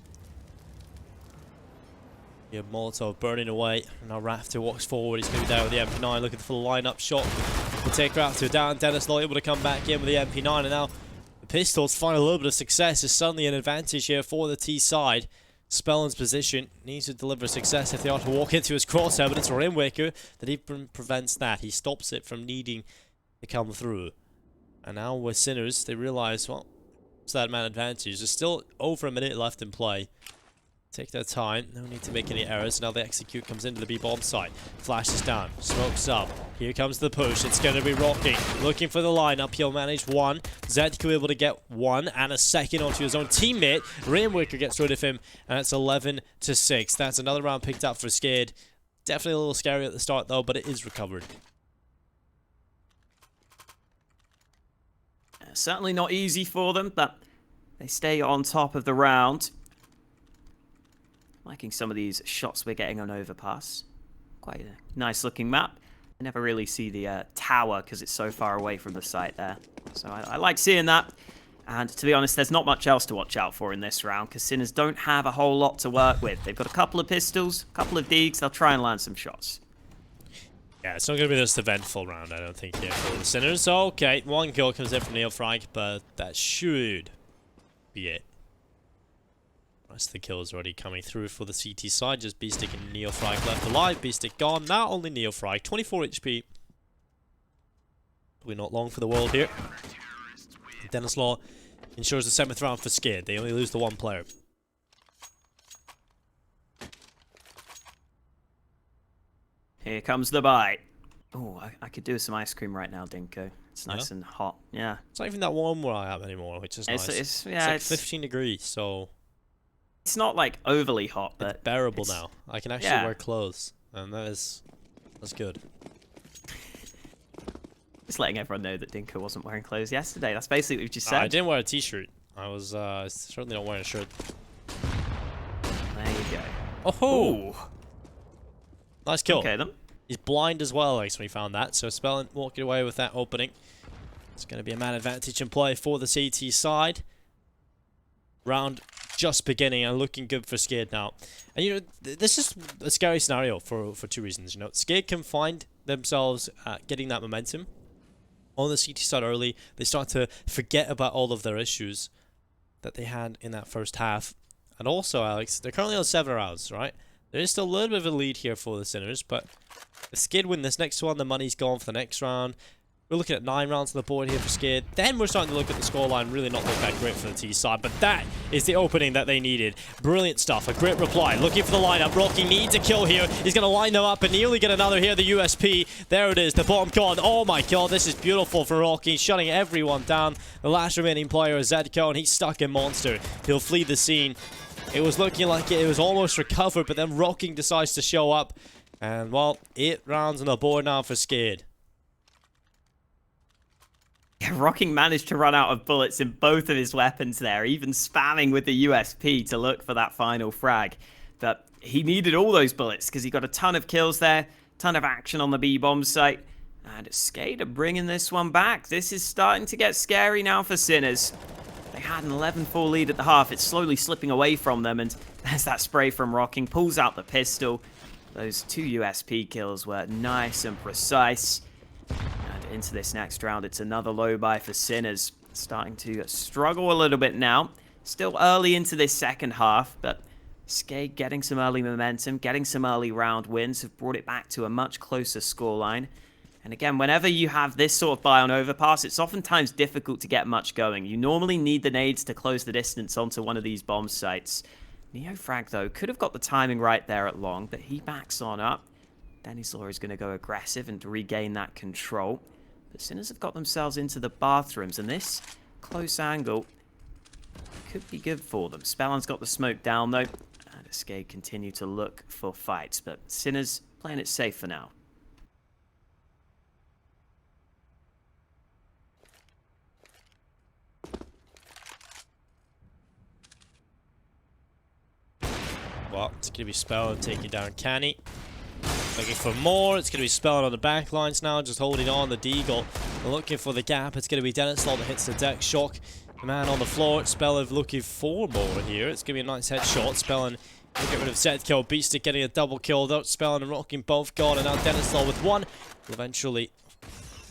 [SPEAKER 1] You have Molotov burning away. Now rafftu walks forward. He's going to be down with the MP9 looking for the lineup shot. We'll take rafftu down. dennyslaw able to come back in with the MP9, and now the pistols find a little bit of success. Is suddenly an advantage here for the T side. SPELLAN's position needs to deliver success if they are to walk into his crosshair, but it's Rainwaker that even prevents that. He stops it from needing to come through. And now with Sinners, they realize, well, it's that man advantage. There's still over a minute left in play. Take their time. No need to make any errors. Now the execute comes into the B-bomb site. Flashes down. Smokes up. Here comes the push. It's going to be Rocking. Looking for the lineup. He'll manage one. ZEDKO able to get one and a second onto his own teammate. Rainwaker gets rid of him, and it's 11-6. That's another round picked up for SKADE. Definitely a little scary at the start, though, but it is recovered.
[SPEAKER 2] Certainly not easy for them, but they stay on top of the round. Liking some of these shots we're getting on Overpass. Quite a nice looking map. I never really see the tower because it's so far away from the site there. So I like seeing that. And to be honest, there's not much else to watch out for in this round because Sinners don't have a whole lot to work with. They've got a couple of pistols, a couple of deags. They'll try and land some shots.
[SPEAKER 1] Yeah, it's not going to be this eventful round, I don't think, here for the Sinners. Okay, 1 kill comes in from NEOFRAG, but that should be it. The rest of the kills already coming through for the CT side. Just B-Stick and NEOFRAG left alive. B-Stick gone. Now only NEOFRAG. 24 HP. Probably not long for the world here. dennyslaw ensures the 7th round for SKADE. They only lose the 1 player.
[SPEAKER 2] Here comes the buy. Oh, I could do with some ice cream right now, Dinko. It's nice and hot. Yeah.
[SPEAKER 1] It's not even that warm where I am anymore, which is nice.
[SPEAKER 2] It's
[SPEAKER 1] like 15 degrees, so
[SPEAKER 2] it's not like overly hot, but
[SPEAKER 1] it's bearable now. I can actually wear clothes, and that's good.
[SPEAKER 2] Just letting everyone know that Dinko wasn't wearing clothes yesterday. That's basically what you just said.
[SPEAKER 1] I didn't wear a t-shirt. I was certainly not wearing a shirt.
[SPEAKER 2] There you go.
[SPEAKER 1] Oh, nice kill.
[SPEAKER 2] Okay, then.
[SPEAKER 1] He's blind as well, when he found that. So SPELLAN walking away with that opening. It's going to be a man advantage in play for the CT side. Round just beginning and looking good for SKADE now. And you know, this is a scary scenario for 2 reasons. You know, SKADE can find themselves getting that momentum on the CT side early. They start to forget about all of their issues that they had in that first half. And also, Alex, they're currently on 7 rounds, right? There is still a little bit of a lead here for the Sinners, but if SKADE win this next one, the money's gone for the next round. We're looking at 9 rounds on the board here for SKADE. Then we're starting to look at the scoreline, really not look that great for the T side, but that is the opening that they needed. Brilliant stuff, a great reply. Looking for the lineup. Rocky needs a kill here. He's going to line them up and nearly get another here, the USP. There it is, the bomb gone. Oh my god, this is beautiful for Rocky, shutting everyone down. The last remaining player is ZEDKO, and he's stuck in Monster. He'll flee the scene. It was looking like it was almost recovered, but then Rocking decides to show up. And, well, 8 rounds on the board now for SKADE.
[SPEAKER 2] Yeah, Rocking managed to run out of bullets in both of his weapons there, even spamming with the USP to look for that final frag. But he needed all those bullets because he got a ton of kills there, ton of action on the B-bomb site. And SKADE are bringing this one back. This is starting to get scary now for Sinners. They had an 11-4 lead at the half. It's slowly slipping away from them, and there's that spray from Rocking. Pulls out the pistol. Those 2 USP kills were nice and precise. And into this next round, it's another low buy for Sinners. Starting to struggle a little bit now. Still early into this second half, but SKADE getting some early momentum, getting some early round wins have brought it back to a much closer scoreline. And again, whenever you have this sort of buy on Overpass, it's oftentimes difficult to get much going. You normally need the nades to close the distance onto one of these bomb sites. NEOFRAG, though, could have got the timing right there at long, but he backs on up. dennyslaw is going to go aggressive and regain that control. The Sinners have got themselves into the bathrooms, and this close angle could be good for them. SPELLAN's got the smoke down, though, and SKADE continue to look for fights, but Sinners playing it safe for now.
[SPEAKER 1] Well, it's going to be SPELLAN taking down CaNNiE. Looking for more. It's going to be SPELLAN on the back lines now, just holding on the Deagle. Looking for the gap. It's going to be dennyslaw that hits the deck. Shock. The man on the floor. SPELLAN looking for more here. It's going to be a nice headshot. SPELLAN will get rid of ZEDKO. Beastic getting a double kill though. SPELLAN and Rocking both gone, and now dennyslaw with one. Will eventually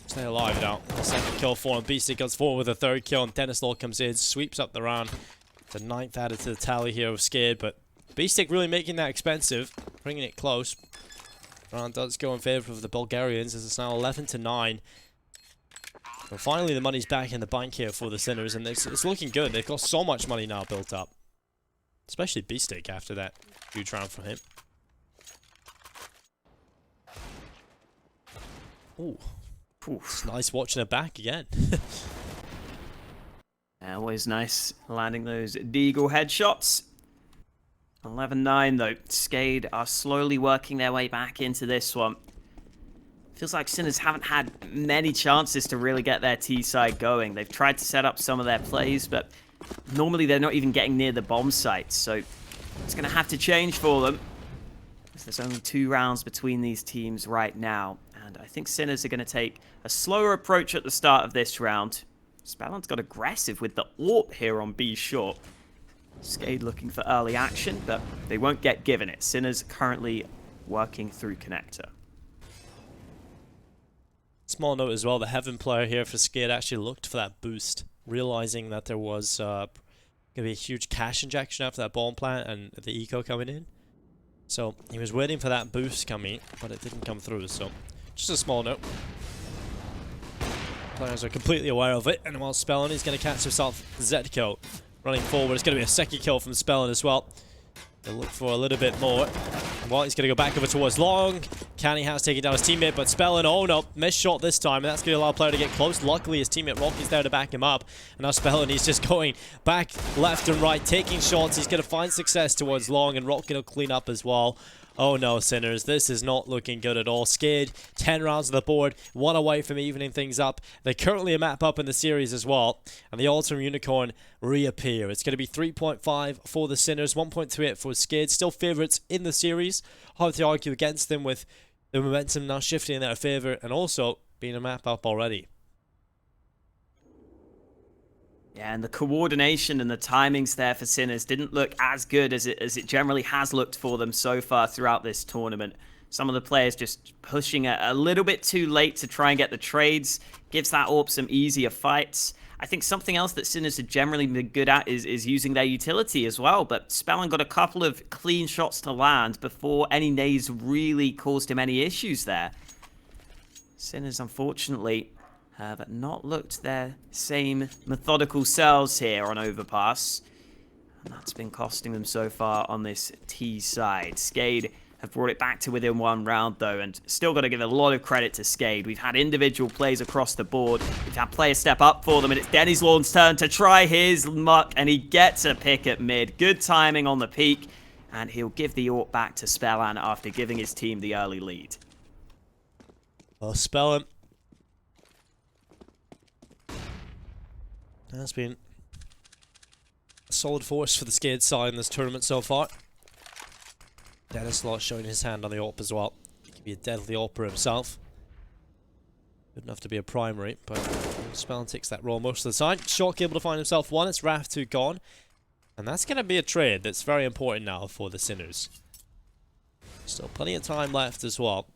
[SPEAKER 1] stay alive now. The second kill for him. Beastic goes forward with a 3rd kill, and dennyslaw comes in, sweeps up the round. The 9th added to the tally here of SKADE, but Beastic really making that expensive, bringing it close. Round does go in favor of the Bulgarians as it's now 11-9. But finally the money's back in the bank here for the Sinners, and it's looking good. They've got so much money now built up. Especially Beastic after that huge round from him. Ooh. It's nice watching it back again.
[SPEAKER 2] Always nice landing those Deagle headshots. 11-9 though. SKADE are slowly working their way back into this one. Feels like Sinners haven't had many chances to really get their T side going. They've tried to set up some of their plays, but normally they're not even getting near the bomb sites, so it's going to have to change for them. There's only 2 rounds between these teams right now, and I think Sinners are going to take a slower approach at the start of this round. SPELLAN's got aggressive with the AWP here on B short. SKADE looking for early action, but they won't get given it. Sinners currently working through connector.
[SPEAKER 1] Small note as well, the Heaven player here for SKADE actually looked for that boost, realizing that there was going to be a huge cash injection after that bomb plant and the eco coming in. So he was waiting for that boost coming, but it didn't come through, so just a small note. Players are completely aware of it, and while SPELLAN is going to catch himself ZEDKO running forward. It's going to be a second kill from SPELLAN as well. They'll look for a little bit more. Well, he's going to go back over towards long. CaNNiE has taken down his teammate, but SPELLAN, oh no, missed shot this time, and that's going to allow a player to get close. Luckily, his teammate Rocky's there to back him up. And now SPELLAN, he's just going back, left and right, taking shots. He's going to find success towards long, and Rocky will clean up as well. Oh no, Sinners, this is not looking good at all. SKADE, 10 rounds on the board, 1 away from evening things up. They're currently a map up in the series as well, and the Ultimate Unicorn reappear. It's going to be 3.5 for the Sinners, 1.28 for SKADE. Still favourites in the series. Hard to argue against them with the momentum now shifting in their favour, and also being a map up already.
[SPEAKER 2] Yeah, and the coordination and the timings there for Sinners didn't look as good as it generally has looked for them so far throughout this tournament. Some of the players just pushing a little bit too late to try and get the trades, gives that AWP some easier fights. I think something else that Sinners have generally been good at is using their utility as well, but SPELLAN got a couple of clean shots to land before any nades really caused him any issues there. Sinners, unfortunately, have not looked their same methodical selves here on Overpass. And that's been costing them so far on this T side. SKADE have brought it back to within 1 round though, and still got to give a lot of credit to SKADE. We've had individual plays across the board. We've had players step up for them, and it's dennyslaw's turn to try his luck, and he gets a pick at mid. Good timing on the peak, and he'll give the AWP back to SPELLAN after giving his team the early lead.
[SPEAKER 1] Well, SPELLAN has been a solid force for the SKADE side in this tournament so far. dennyslaw showing his hand on the AWP as well. He can be a deadly AWPer himself. Good enough to be a primary, but SPELLAN takes that role most of the time. Shock able to find himself one. It's rafftu gone. And that's going to be a trade that's very important now for the Sinners. Still plenty of time left as well.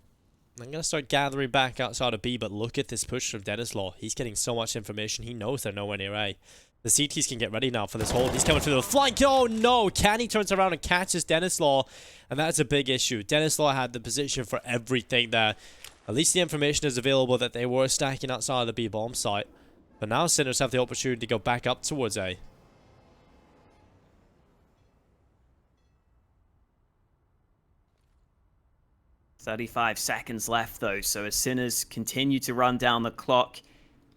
[SPEAKER 1] I'm going to start gathering back outside of B, but look at this push from dennyslaw. He's getting so much information. He knows they're nowhere near A. The CTs can get ready now for this hold. He's coming through the flank. Oh no! CaNNiE turns around and catches dennyslaw. And that's a big issue. dennyslaw had the position for everything there. At least the information is available that they were stacking outside of the B bomb site. But now Sinners have the opportunity to go back up towards A.
[SPEAKER 2] "35 seconds left though, so as Sinners continue to run down the clock,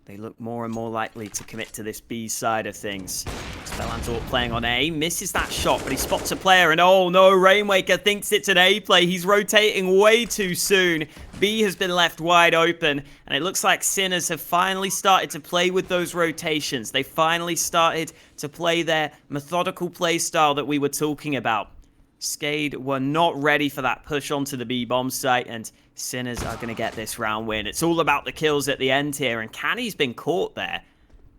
[SPEAKER 2] they look more and more likely to commit to this B side of things. SPELLAN's all playing on A, misses that shot, but he spots a player, and oh no, Rainwaker thinks it's an A play. He's rotating way too soon. B has been left wide open, and it looks like Sinners have finally started to play with those rotations. They finally started to play their methodical play style that we were talking about. SKADE were not ready for that push onto the B bomb site, and Sinners are going to get this round win. It's all about the kills at the end here, and CaNNiE's been caught there.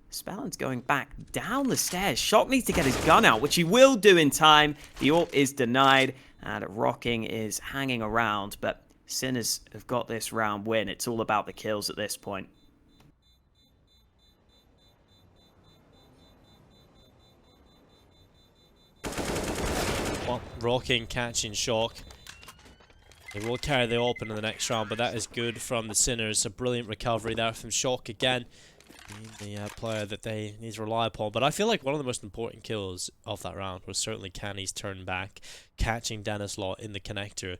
[SPEAKER 2] SPELLAN's going back down the stairs. Shock needs to get his gun out, which he will do in time. The AWP is denied, and Rocking is hanging around, but Sinners have got this round win. It's all about the kills at this point.
[SPEAKER 1] Rocking catching Shock. He will carry the AWP in the next round, but that is good from the Sinners. A brilliant recovery there from Shock again. The player that they need to rely upon. But I feel like one of the most important kills of that round was certainly CaNNiE's turn back, catching dennyslaw in the connector.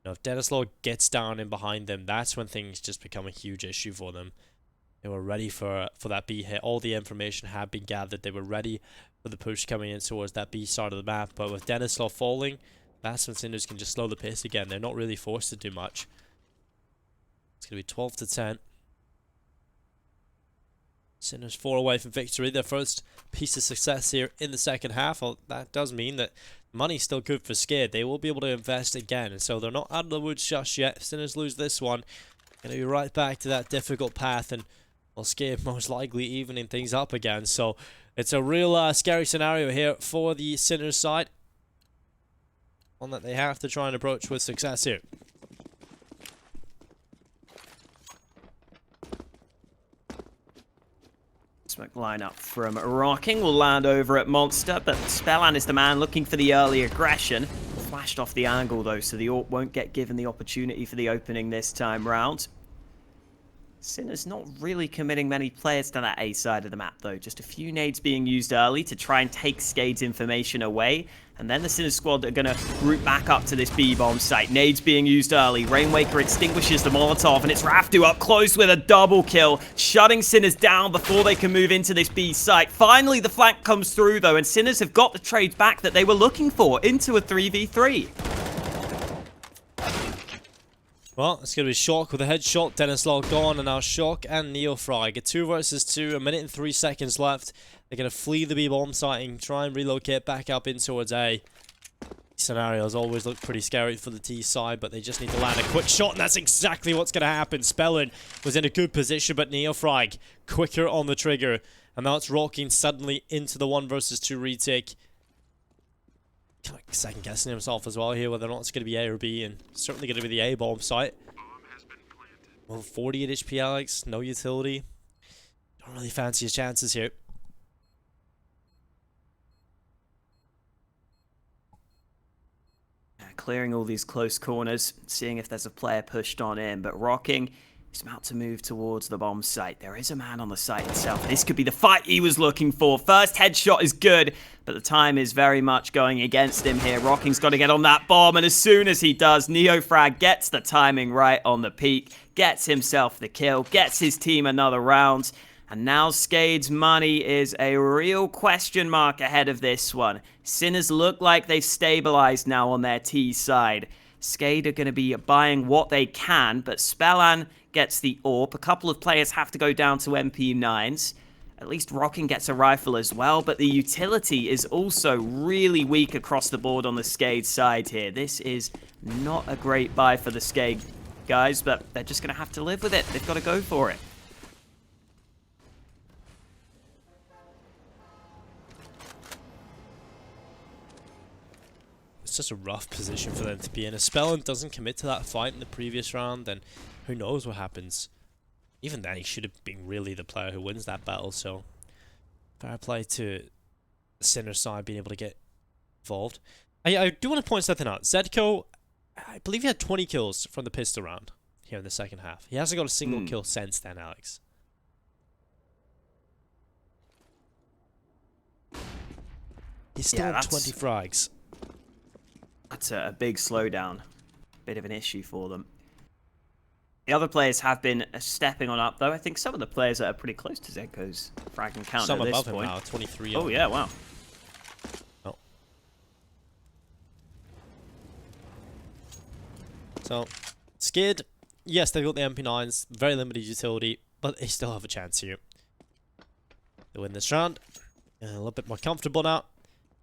[SPEAKER 1] Now, if dennyslaw gets down in behind them, that's when things just become a huge issue for them. They were ready for that B hit. All the information had been gathered. They were ready for the push coming in towards that B side of the map. But with dennyslaw falling, that's when Sinners can just slow the pace again. They're not really forced to do much. It's going to be 12 to 10. Sinners 4 away from victory. Their first piece of success here in the second half. Well, that does mean that money's still good for SKADE. They will be able to invest again. And so they're not out of the woods just yet. If Sinners lose this one, going to be right back to that difficult path. And well, SKADE most likely evening things up again. So it's a real scary scenario here for the Sinners side. One that they have to try and approach with success here.
[SPEAKER 2] Smoke lineup from Rocking will land over at Monster, but SPELLAN is the man looking for the early aggression. Flashed off the angle though, so the AWP won't get given the opportunity for the opening this time round. Sinners not really committing many players to that A side of the map, though. Just a few nades being used early to try and take SKADE's information away. And then the Sinners squad are going to route back up to this B-bomb site. Nades being used early. Rainwaker extinguishes the Molotov, and it's rafftu up close with a double kill, shutting Sinners down before they can move into this B site. Finally, the flank comes through, though, and Sinners have got the trades back that they were looking for into a 3v3.
[SPEAKER 1] Well, it's going to be Shock with a headshot, dennyslaw gone, and now Shock and NEOFRAG. A 2 versus 2, a minute and 3 seconds left. They're going to flee the B-bomb site and try and relocate back up in towards A. Scenarios always look pretty scary for the T side, but they just need to land a quick shot, and that's exactly what's going to happen. SPELLAN was in a good position, but NEOFRAG quicker on the trigger. And now it's rocking suddenly into the 1 versus 2 retake. Kind of second guessing himself as well here, whether or not it's going to be A or B, and certainly going to be the A bomb site. Well, 48 HP Alex, no utility. Don't really fancy his chances here.
[SPEAKER 2] Clearing all these close corners, seeing if there's a player pushed on in, but rocking. He's about to move towards the bomb site. There is a man on the site itself. This could be the fight he was looking for. First headshot is good, but the time is very much going against him here. Rocking's got to get on that bomb, and as soon as he does, NEOFRAG gets the timing right on the peak, gets himself the kill, gets his team another round, and now SKADE's money is a real question mark ahead of this one. Sinners look like they've stabilized now on their T side. SKADE are going to be buying what they can, but SPELLAN gets the AWP. A couple of players have to go down to MP9s. At least Rocking gets a rifle as well, but the utility is also really weak across the board on the SKADE side here. This is not a great buy for the SKADE guys, but they're just going to have to live with it. They've got to go for it.
[SPEAKER 1] It's just a rough position for them to be in. If SPELLAN doesn't commit to that fight in the previous round, then who knows what happens. Even then, he should have been really the player who wins that battle, so fair play to the Sinners side being able to get involved. I do want to point something out. ZEDKO, I believe he had 20 kills from the pistol round here in the second half. He hasn't got a single kill since then, Alex. He's still at 20 frags.
[SPEAKER 2] That's a big slowdown. Bit of an issue for them. The other players have been stepping on up, though. I think some of the players that are pretty close to ZEDKO's frag and count at this point.
[SPEAKER 1] Some above him now, 23.
[SPEAKER 2] Oh, yeah, wow.
[SPEAKER 1] Oh. So, SKADE, yes, they've got the MP9s, very limited utility, but they still have a chance here. They win this round. A little bit more comfortable now.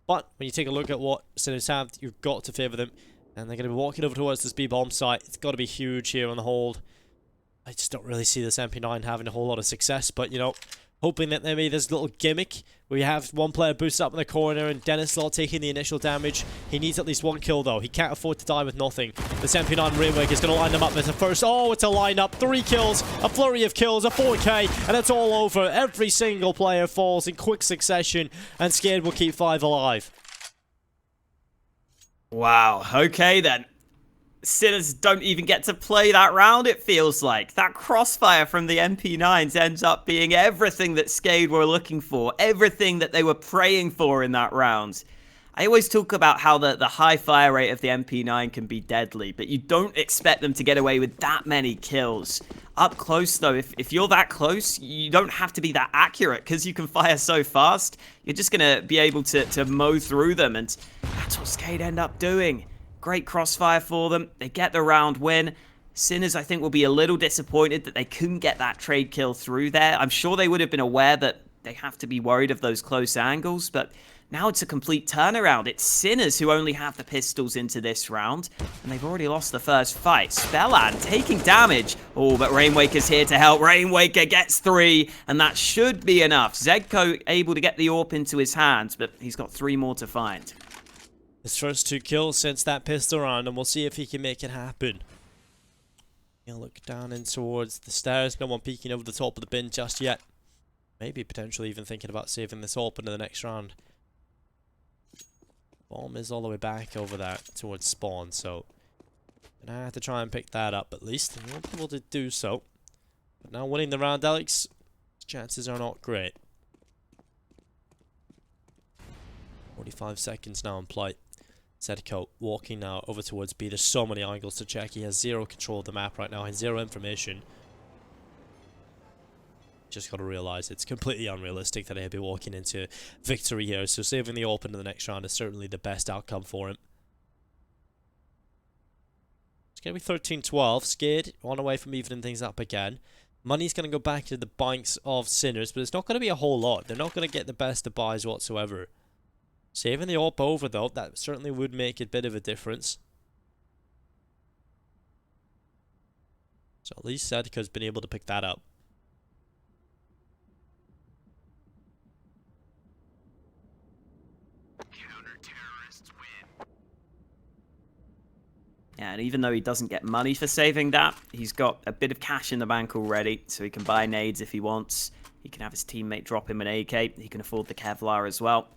[SPEAKER 1] But when you take a look at what Sinners have, you've got to favour them. And they're going to be walking over towards this B-bomb site. It's got to be huge here on the hold. I just don't really see this MP9 having a whole lot of success. But, you know, hoping that maybe there's a little gimmick where you have one player boosted up in the corner and dennyslaw taking the initial damage. He needs at least 1 kill, though. He can't afford to die with nothing. This MP9 Rainwaker is going to line them up as a first. Oh, it's a lineup. 3 kills, a flurry of kills, a 4K, and it's all over. Every single player falls in quick succession, and SKADE will keep 5 alive.
[SPEAKER 2] Wow, okay then. Sinners don't even get to play that round, it feels like. That crossfire from the MP9s ends up being everything that SKADE were looking for, everything that they were praying for in that round. I always talk about how the high fire rate of the MP9 can be deadly, but you don't expect them to get away with that many kills. Up close, though, if you're that close, you don't have to be that accurate because you can fire so fast. You're just going to be able to mow through them, and that's what SKADE end up doing. Great crossfire for them. They get the round win. Sinners, I think, will be a little disappointed that they couldn't get that trade kill through there. I'm sure they would have been aware that they have to be worried of those close angles, but now it's a complete turnaround. It's Sinners who only have the pistols into this round, and they've already lost the first fight. SPELLAN taking damage. Oh, but Rainwaker's here to help. Rainwaker gets 3, and that should be enough. ZEDKO able to get the AWP into his hands, but he's got 3 more to find.
[SPEAKER 1] His first 2 kills since that pistol round, and we'll see if he can make it happen. He'll look down in towards the stairs. No one peeking over the top of the bin just yet. Maybe potentially even thinking about saving this AWP into the next round. Bomb is all the way back over there towards spawn, so gonna have to try and pick that up at least, and we'll be able to do so. But now winning the round, Alex, chances are not great. 45 seconds now on play. ZEDKO walking now over towards B. There's so many angles to check. He has zero control of the map right now and zero information. Just got to realize it's completely unrealistic that he'll be walking into victory here. So saving the open in the next round is certainly the best outcome for him. It's going to be 13-12. SKADE on away from evening things up again. Money's going to go back to the banks of Sinners, but it's not going to be a whole lot. They're not going to get the best of buys whatsoever. Saving the AWP over, though, that certainly would make a bit of a difference. So at least ZEDKO's been able to pick that up.
[SPEAKER 2] Yeah, and even though he doesn't get money for saving that, he's got a bit of cash in the bank already, so he can buy nades if he wants. He can have his teammate drop him an AK. He can afford the Kevlar as well.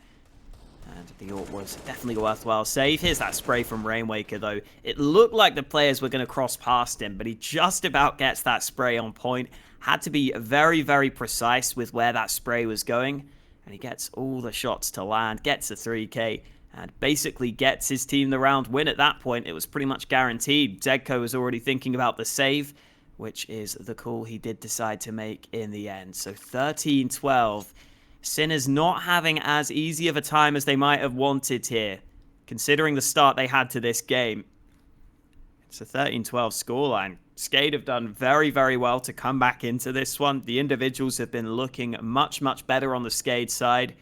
[SPEAKER 2] And the AWP was definitely a worthwhile save. Here's that spray from Rainwaker, though. It looked like the players were going to cross past him, but he just about gets that spray on point. Had to be very, very precise with where that spray was going. And he gets all the shots to land, gets a 3K. And basically gets his team the round win at that point. It was pretty much guaranteed. ZEDKO was already thinking about the save, which is the call he did decide to make in the end. So 13-12. Sinners not having as easy of a time as they might have wanted here, considering the start they had to this game. It's a 13-12 scoreline. SKADE have done very, very well to come back into this one. The individuals have been looking much, much better on the SKADE side.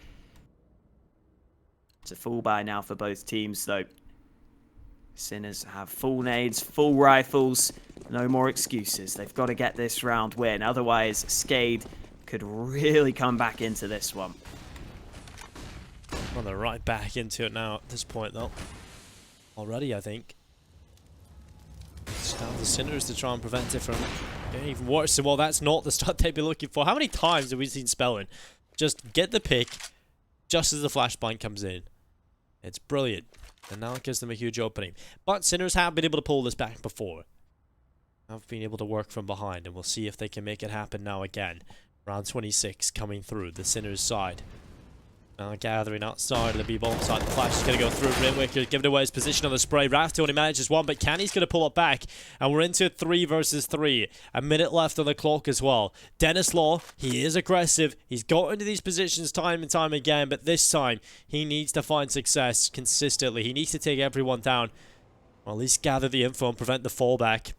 [SPEAKER 2] It's a full buy now for both teams, though. Sinners have full nades, full rifles. No more excuses. They've got to get this round win. Otherwise, SKADE could really come back into this one.
[SPEAKER 1] Well, they're right back into it now at this point, though. Already, I think. It's down to Sinners to try and prevent it from getting even worse. So, well, that's not the start they'd be looking for. How many times have we seen SPELLAN just get the pick just as the flashbang comes in? It's brilliant. And now it gives them a huge opening. But Sinners have been able to pull this back before. Have been able to work from behind. And we'll see if they can make it happen now again. Round 26 coming through the Sinners side. Now gathering outside of the B-bomb side. The flash is going to go through. Rainwaker giving away his position on the spray. rafftu only manages one, but CaNNiE's going to pull it back. And we're into 3 versus 3. A minute left on the clock as well. dennyslaw, he is aggressive. He's got into these positions time and time again, but this time he needs to find success consistently. He needs to take everyone down. Or at least gather the info and prevent the fallback.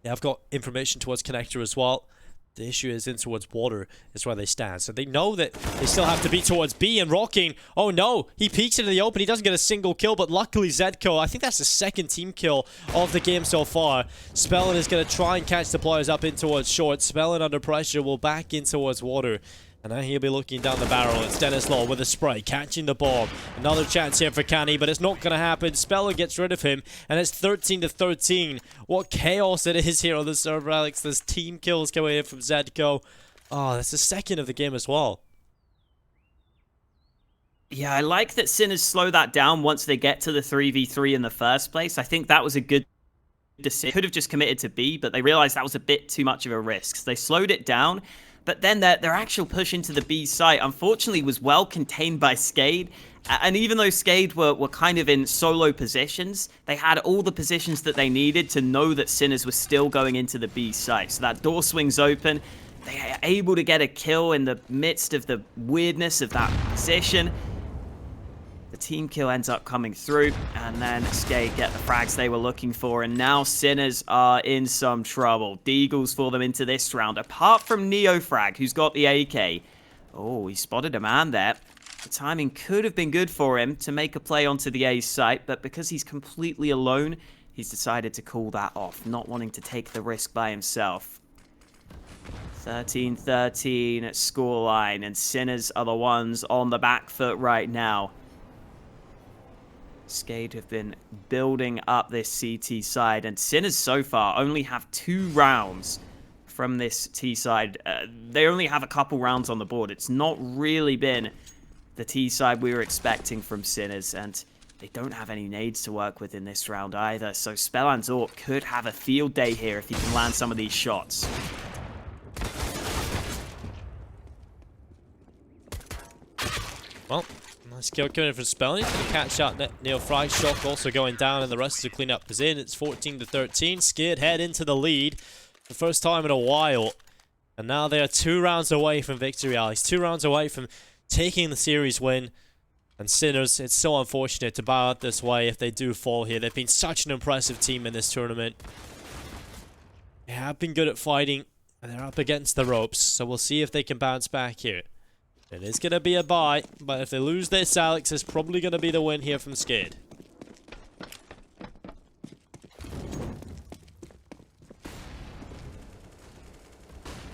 [SPEAKER 1] They have got information towards connector as well. The issue is in towards water is where they stand. So they know that they still have to be towards B, and Rocking, oh no, he peeks into the open. He doesn't get a single kill, but luckily ZEDKO, I think that's the second team kill of the game so far. SPELLAN is going to try and catch the players up in towards short. SPELLAN under pressure will back in towards water. And now he'll be looking down the barrel. It's dennyslaw with a spray, catching the bomb. Another chance here for CaNNiE, but it's not going to happen. SPELLAN gets rid of him, and it's 13-13. What chaos it is here on the server, Alex. There's team kills coming in from ZEDKO. Oh, that's the second of the game as well.
[SPEAKER 2] Yeah, I like that Sinners slow that down once they get to the 3v3 in the first place. I think that was a good decision. Could have just committed to B, but they realized that was a bit too much of a risk. So they slowed it down. But then their actual push into the B site, unfortunately, was well contained by SKADE. And even though SKADE were kind of in solo positions, they had all the positions that they needed to know that Sinners were still going into the B site. So that door swings open. They are able to get a kill in the midst of the weirdness of that position. The team kill ends up coming through, and then SKADE get the frags they were looking for, and now Sinners are in some trouble. Deagles for them into this round, apart from NEOFRAG, who's got the AK. Oh, he spotted a man there. The timing could have been good for him to make a play onto the A site, but because he's completely alone, he's decided to call that off, not wanting to take the risk by himself. 13-13 scoreline, and Sinners are the ones on the back foot right now. SKADE have been building up this CT side, and Sinners so far only have 2 rounds from this T side. They only have a couple rounds on the board. It's not really been the T side we were expecting from Sinners, and they don't have any nades to work with in this round either. So SPELLAN's AWP could have a field day here if he can land some of these shots.
[SPEAKER 1] Well, nice kill coming in from SPELLAN. He's going to catch out NEOFRAG. Shock also going down, and the rest to clean up is in. It's 14-13. SKADE head into the lead. The first time in a while. And now they are 2 rounds away from victory, Alex. 2 rounds away from taking the series win. And Sinners, it's so unfortunate to bow out this way if they do fall here. They've been such an impressive team in this tournament. They have been good at fighting, and they're up against the ropes. So we'll see if they can bounce back here. It is going to be a bye, but if they lose this, Alex, it's probably going to be the win here from SKADE.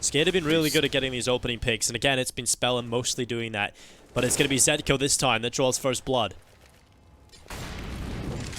[SPEAKER 1] SKADE have been really good at getting these opening picks, and again, it's been SPELLAN mostly doing that. But it's going to be ZEDKO this time that draws first blood.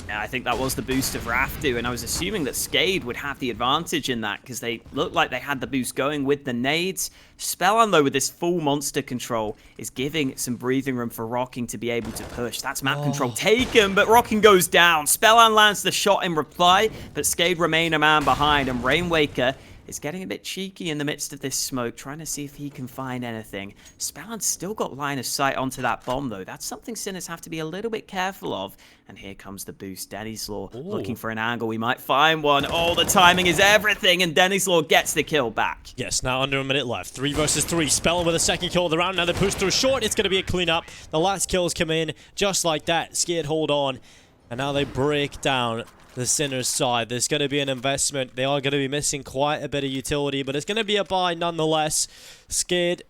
[SPEAKER 2] Yeah, I think that was the boost of rafftu, and I was assuming that SKADE would have the advantage in that because they looked like they had the boost going with the nades. SPELLAN, though, with this full monster control, is giving some breathing room for Rocking to be able to push. That's map control taken, but Rocking goes down. SPELLAN lands the shot in reply, but SKADE remain a man behind, and Rainwaker is getting a bit cheeky in the midst of this smoke, trying to see if he can find anything. SPELLAN's still got line of sight onto that bomb, though. That's something Sinners have to be a little bit careful of. And here comes the boost. dennyslaw looking for an angle. We might find one. Oh, the timing is everything, and dennyslaw gets the kill back.
[SPEAKER 1] Yes, now under a minute left. 3 versus 3. SPELLAN with a second kill of the round. Now they push through short. It's going to be a cleanup. The last kills come in just like that. SKADE hold on. And now they break down the Sinners side. There's going to be an investment. They are going to be missing quite a bit of utility, but it's going to be a buy nonetheless. SKADE,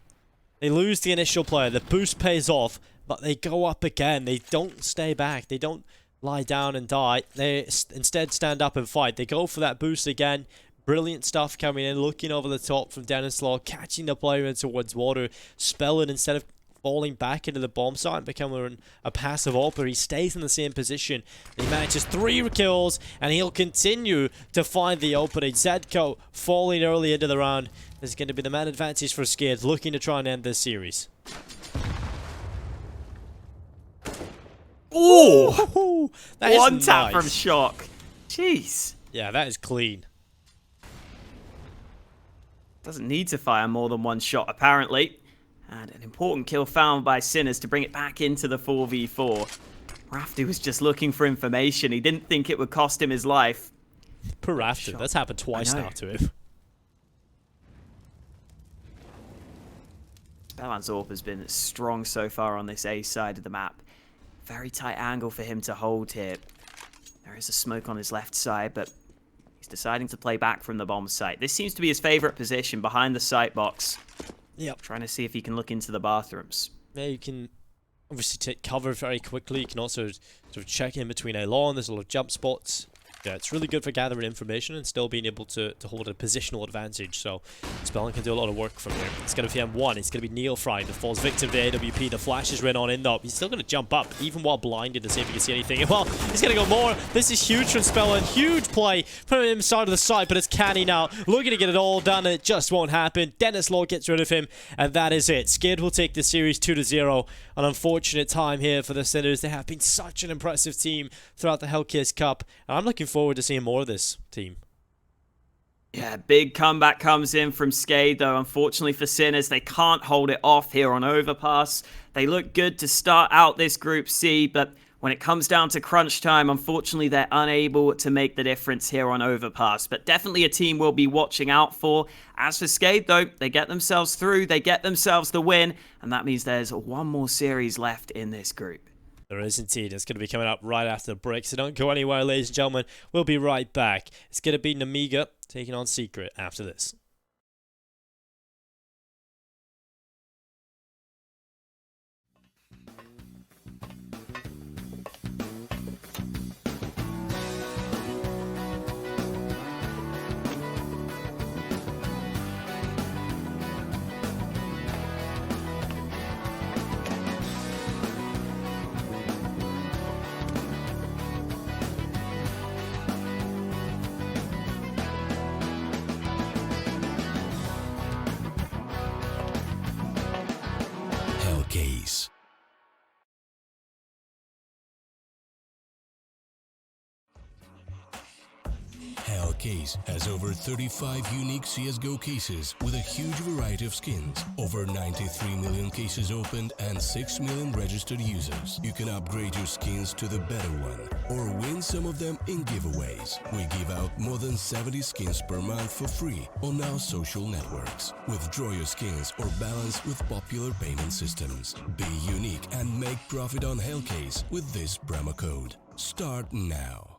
[SPEAKER 1] they lose the initial player. The boost pays off, but they go up again. They don't stay back. They don't lie down and die. They instead stand up and fight. They go for that boost again. Brilliant stuff coming in, looking over the top from dennyslaw, catching the player in towards water. SPELLAN, instead of falling back into the bomb site and becoming a passive AWPer, he stays in the same position. He manages 3 kills, and he'll continue to find the opening. ZEDKO falling early into the round. This is going to be the man advantage for SKADE, looking to try and end this series.
[SPEAKER 2] Oh! One tap
[SPEAKER 1] nice.
[SPEAKER 2] from Shock. Jeez.
[SPEAKER 1] Yeah, that is clean.
[SPEAKER 2] Doesn't need to fire more than 1 shot, apparently. And an important kill found by Sinners to bring it back into the 4v4. rafftu was just looking for information. He didn't think it would cost him his life.
[SPEAKER 1] Poor rafftu. That's happened twice now to him.
[SPEAKER 2] SPELLAN's AWP has been strong so far on this A side of the map. Very tight angle for him to hold here. There is a smoke on his left side, but he's deciding to play back from the bomb site. This seems to be his favorite position, behind the sight box.
[SPEAKER 1] Yep.
[SPEAKER 2] Trying to see if he can look into the bathrooms.
[SPEAKER 1] Yeah, you can obviously take cover very quickly. You can also sort of check in between A lawn. There's a lot of jump spots. Yeah, it's really good for gathering information and still being able to hold a positional advantage. So SPELLAN can do a lot of work from here. It's going to be M1. It's going to be NEOFRAG that falls victim to AWP. The flash is right on in though. He's still going to jump up, even while blinded, to see if he can see anything. Well, he's going to go more. This is huge from SPELLAN. Huge play from him side of the side, but it's CaNNiE now. Looking to get it all done, and it just won't happen. dennyslaw gets rid of him, and that is it. SKADE will take the series 2-0. An unfortunate time here for the Sinners. They have been such an impressive team throughout the Hellcase Cup, and I'm looking forward to seeing more of this team.
[SPEAKER 2] Yeah, big comeback comes in from SKADE, though. Unfortunately for Sinners, they can't hold it off here on Overpass. They look good to start out this Group C, but when it comes down to crunch time, unfortunately, they're unable to make the difference here on Overpass. But definitely a team we'll be watching out for. As for SKADE, though, they get themselves through, they get themselves the win, and that means there's 1 more series left in this group.
[SPEAKER 1] There is indeed. It's going to be coming up right after the break, so don't go anywhere, ladies and gentlemen. We'll be right back. It's going to be Namiga taking on Secret after this.
[SPEAKER 3] Hellcase has over 35 unique CSGO cases with a huge variety of skins, over 93 million cases opened and 6 million registered users. You can upgrade your skins to the better one or win some of them in giveaways. We give out more than 70 skins per month for free on our social networks. Withdraw your skins or balance with popular payment systems. Be unique and make profit on Hellcase with this promo code. Start now.